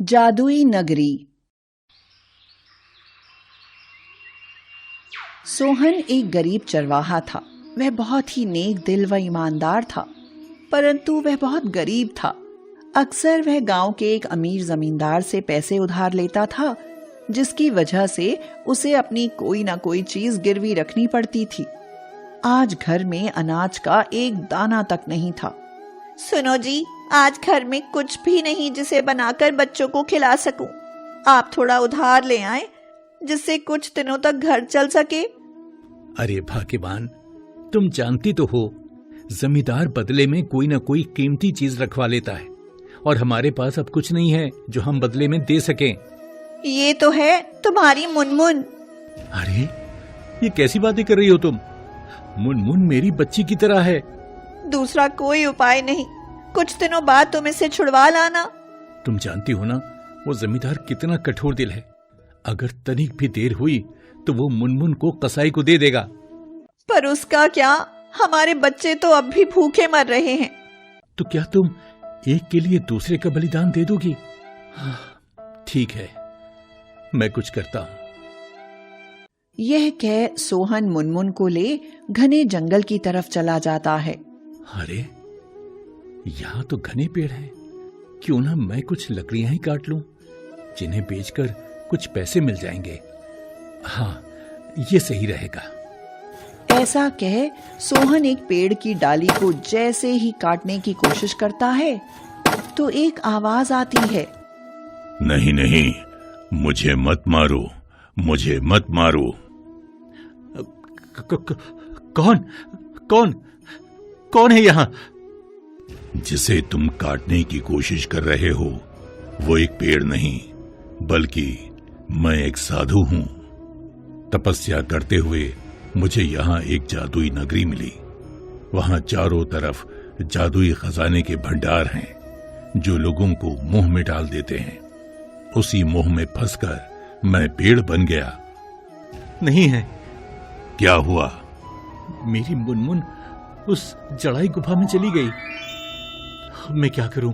जादुई नगरी। सोहन एक गरीब चरवाहा था। वह बहुत ही नेक दिल व ईमानदार था, परंतु वह बहुत गरीब था। अक्सर वह गांव के एक अमीर जमींदार से पैसे उधार लेता था, जिसकी वजह से उसे अपनी कोई ना कोई चीज गिरवी रखनी पड़ती थी। आज घर में अनाज का एक दाना तक नहीं था। सुनो जी, आज घर में कुछ भी नहीं जिसे बनाकर बच्चों को खिला सकूं। आप थोड़ा उधार ले आए जिससे कुछ दिनों तक घर चल सके। अरे भाग्यवान, तुम जानती तो हो जमींदार बदले में कोई ना कोई कीमती चीज रखवा लेता है, और हमारे पास अब कुछ नहीं है जो हम बदले में दे सकें। ये तो है तुम्हारी मुनमुन। अरे ये कैसी बातें कर रही हो तुम? मुनमुन मेरी बच्ची की तरह है। दूसरा कोई उपाय नहीं, कुछ दिनों बाद तुम इसे छुड़वा लाना। तुम जानती हो ना वो जमींदार कितना कठोर दिल है। अगर तनिक भी देर हुई तो वो मुनमुन को कसाई को दे देगा। पर उसका क्या, हमारे बच्चे तो अब भी भूखे मर रहे हैं। तो क्या तुम एक के लिए दूसरे का बलिदान दे दोगी? ठीक है, मैं कुछ करता हूं। यह कह सोहन मुनमुन को ले घने जंगल की तरफ चला जाता है। अरे यहाँ तो घने पेड़ हैं, क्यों ना मैं कुछ लकड़ियां ही काट लूं, जिन्हें बेचकर कुछ पैसे मिल जाएंगे। हाँ, ये सही रहेगा। ऐसा कह सोहन एक पेड़ की डाली को जैसे ही काटने की कोशिश करता है तो एक आवाज आती है, नहीं नहीं, मुझे मत मारो, मुझे मत मारो। कौन कौन कौन है यहाँ? जिसे तुम काटने की कोशिश कर रहे हो वो एक पेड़ नहीं, बल्कि मैं एक साधु हूं। तपस्या करते हुए मुझे यहाँ एक जादुई नगरी मिली। वहां चारों तरफ जादुई खजाने के भंडार हैं जो लोगों को मोह में डाल देते हैं। उसी मोह में फंसकर मैं पेड़ बन गया। नहीं है। क्या हुआ? मेरी मुनमुन उस जड़ाई गुफा में चली गई। मैं क्या करूं?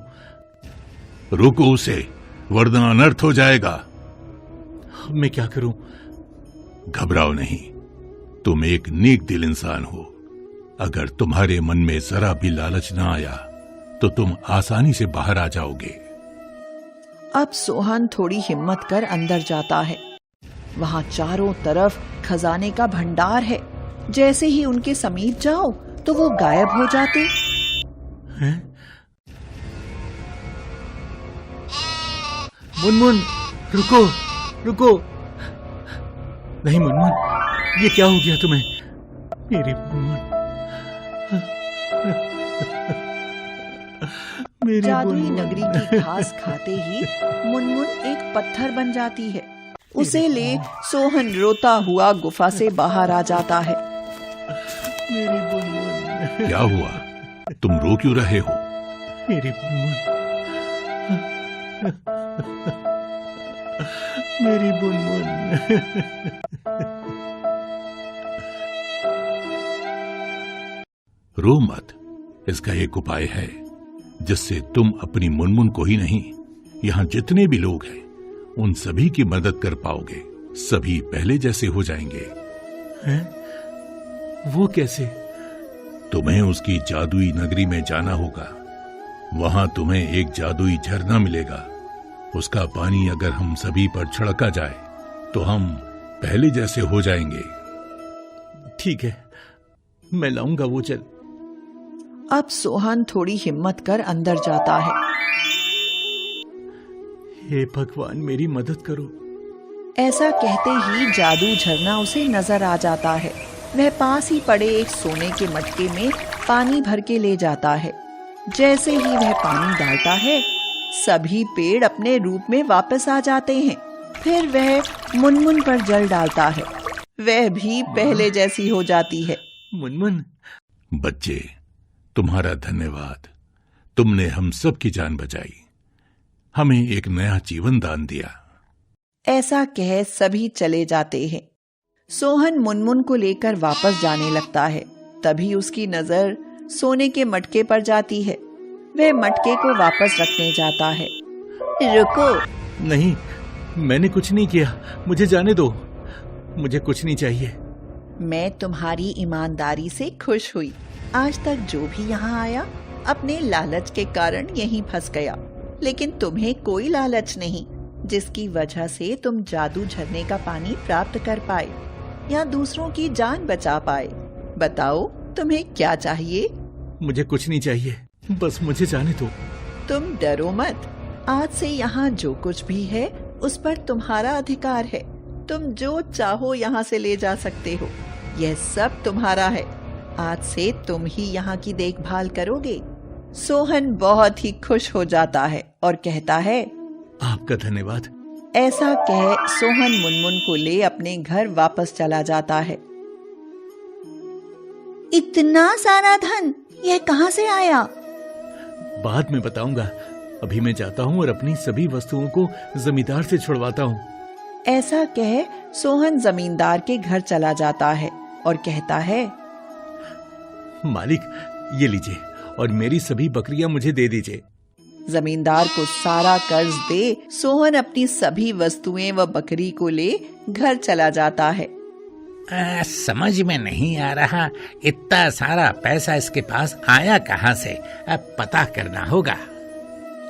रुको उसे, वरना अनर्थ हो जाएगा। मैं क्या करूं? घबराओ नहीं, तुम एक नेक दिल इंसान हो। अगर तुम्हारे मन में जरा भी लालच ना आया तो तुम आसानी से बाहर आ जाओगे। अब सोहन थोड़ी हिम्मत कर अंदर जाता है। वहां चारों तरफ खजाने का भंडार है। जैसे ही उनके समीप जाओ तो वो गायब हो जाते हैं। मुनमुन, रुको रुको। नहीं मुनमुन, ये क्या हो गया तुम्हें? मेरी मुनमुन। जादुई नगरी की घास खाते ही मुनमुन एक पत्थर बन जाती है। उसे ले सोहन रोता हुआ गुफा से बाहर आ जाता है। मेरी मुनमुन। क्या हुआ? तुम रो क्यों रहे हो? मेरी मुनमुन, मेरी मुनमुन। रो मत, इसका एक उपाय है जिससे तुम अपनी मुनमुन को ही नहीं, यहाँ जितने भी लोग हैं उन सभी की मदद कर पाओगे। सभी पहले जैसे हो जाएंगे। हैं? वो कैसे? तुम्हें उसकी जादुई नगरी में जाना होगा। वहां तुम्हें एक जादुई झरना मिलेगा। उसका पानी अगर हम सभी पर छिड़का जाए तो हम पहले जैसे हो जाएंगे। ठीक है, मैं लाऊंगा वो जल। अब सोहन थोड़ी हिम्मत कर अंदर जाता है। हे भगवान, मेरी मदद करो। ऐसा कहते ही जादू झरना उसे नजर आ जाता है। वह पास ही पड़े एक सोने के मटके में पानी भर के ले जाता है। जैसे ही वह पानी डालता है सभी पेड़ अपने रूप में वापस आ जाते हैं। फिर वह मुनमुन पर जल डालता है। वह भी पहले जैसी हो जाती है। मुनमुन। बच्चे, तुम्हारा धन्यवाद। तुमने हम सब की जान बचाई, हमें एक नया जीवन दान दिया। ऐसा कह सभी चले जाते हैं। सोहन मुनमुन को लेकर वापस जाने लगता है। तभी उसकी नजर सोने के मटके पर जाती है। वह मटके को वापस रखने जाता है। रुको। नहीं, मैंने कुछ नहीं किया, मुझे जाने दो, मुझे कुछ नहीं चाहिए। मैं तुम्हारी ईमानदारी से खुश हुई। आज तक जो भी यहाँ आया अपने लालच के कारण यहीं फंस गया, लेकिन तुम्हें कोई लालच नहीं जिसकी वजह से तुम जादू झरने का पानी प्राप्त कर पाए या दूसरों की जान बचा पाए। बताओ तुम्हें क्या चाहिए? मुझे कुछ नहीं चाहिए, बस मुझे जाने दो। तुम डरो मत, आज से यहाँ जो कुछ भी है उस पर तुम्हारा अधिकार है। तुम जो चाहो यहाँ से ले जा सकते हो, यह सब तुम्हारा है। आज से तुम ही यहाँ की देखभाल करोगे। सोहन बहुत ही खुश हो जाता है और कहता है, आपका धन्यवाद। ऐसा कह सोहन मुनमुन को ले अपने घर वापस चला जाता है। इतना सारा धन यह कहाँ से आया? बाद में बताऊंगा, अभी मैं जाता हूँ और अपनी सभी वस्तुओं को जमींदार से छुड़वाता हूँ। ऐसा कह सोहन जमींदार के घर चला जाता है और कहता है, मालिक ये लीजिए और मेरी सभी बकरियां मुझे दे दीजिए। जमींदार को सारा कर्ज दे सोहन अपनी सभी वस्तुएं व बकरी को ले घर चला जाता है। समझ में नहीं आ रहा, इतना सारा पैसा इसके पास आया कहाँ से? अब पता करना होगा।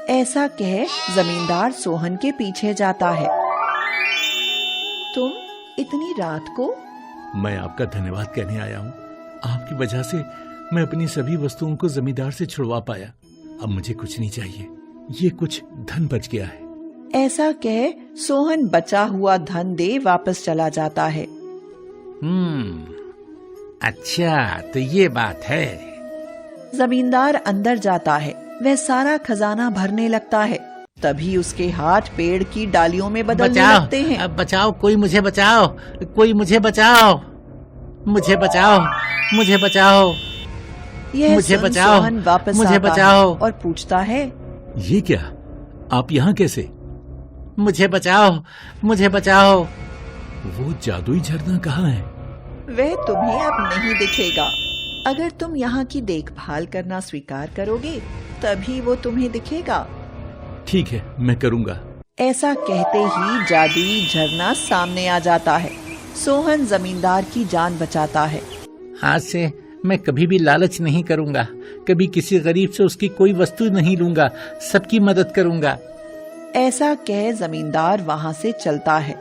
ऐसा कह जमींदार सोहन के पीछे जाता है। तुम इतनी रात को? मैं आपका धन्यवाद कहने आया हूँ। आपकी वजह से मैं अपनी सभी वस्तुओं को जमींदार से छुड़वा पाया। अब मुझे कुछ नहीं चाहिए, ये कुछ धन बच गया है। ऐसा कह सोहन बचा हुआ धन दे वापस चला जाता है। अच्छा तो ये बात है। जमींदार अंदर जाता है, वह सारा खजाना भरने लगता है। तभी उसके हाथ पेड़ की डालियों में बदलने लगते हैं। अब बचाओ, कोई मुझे बचाओ, कोई मुझे बचाओ, मुझे बचाओ, मुझे बचाओ, यह मुझे सुन बचाओ, सोहन वापस मुझे आता बचाओ। है और पूछता है, ये क्या, आप यहाँ कैसे? मुझे बचाओ, मुझे बचाओ। वो जादुई झरना कहाँ है? वह तुम्हें अब नहीं दिखेगा। अगर तुम यहाँ की देखभाल करना स्वीकार करोगे तभी वो तुम्हें दिखेगा। ठीक है, मैं करूँगा। ऐसा कहते ही जादुई झरना सामने आ जाता है। सोहन जमींदार की जान बचाता है। आज से मैं कभी भी लालच नहीं करूंगा, कभी किसी गरीब से उसकी कोई वस्तु नहीं लूंगा, सबकी मदद करूंगा। ऐसा कह जमींदार वहाँ से चलता है।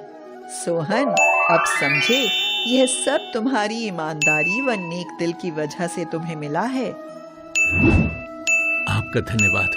सोहन, अब समझे, यह सब तुम्हारी ईमानदारी व नेक दिल की वजह से तुम्हें मिला है। आपका धन्यवाद।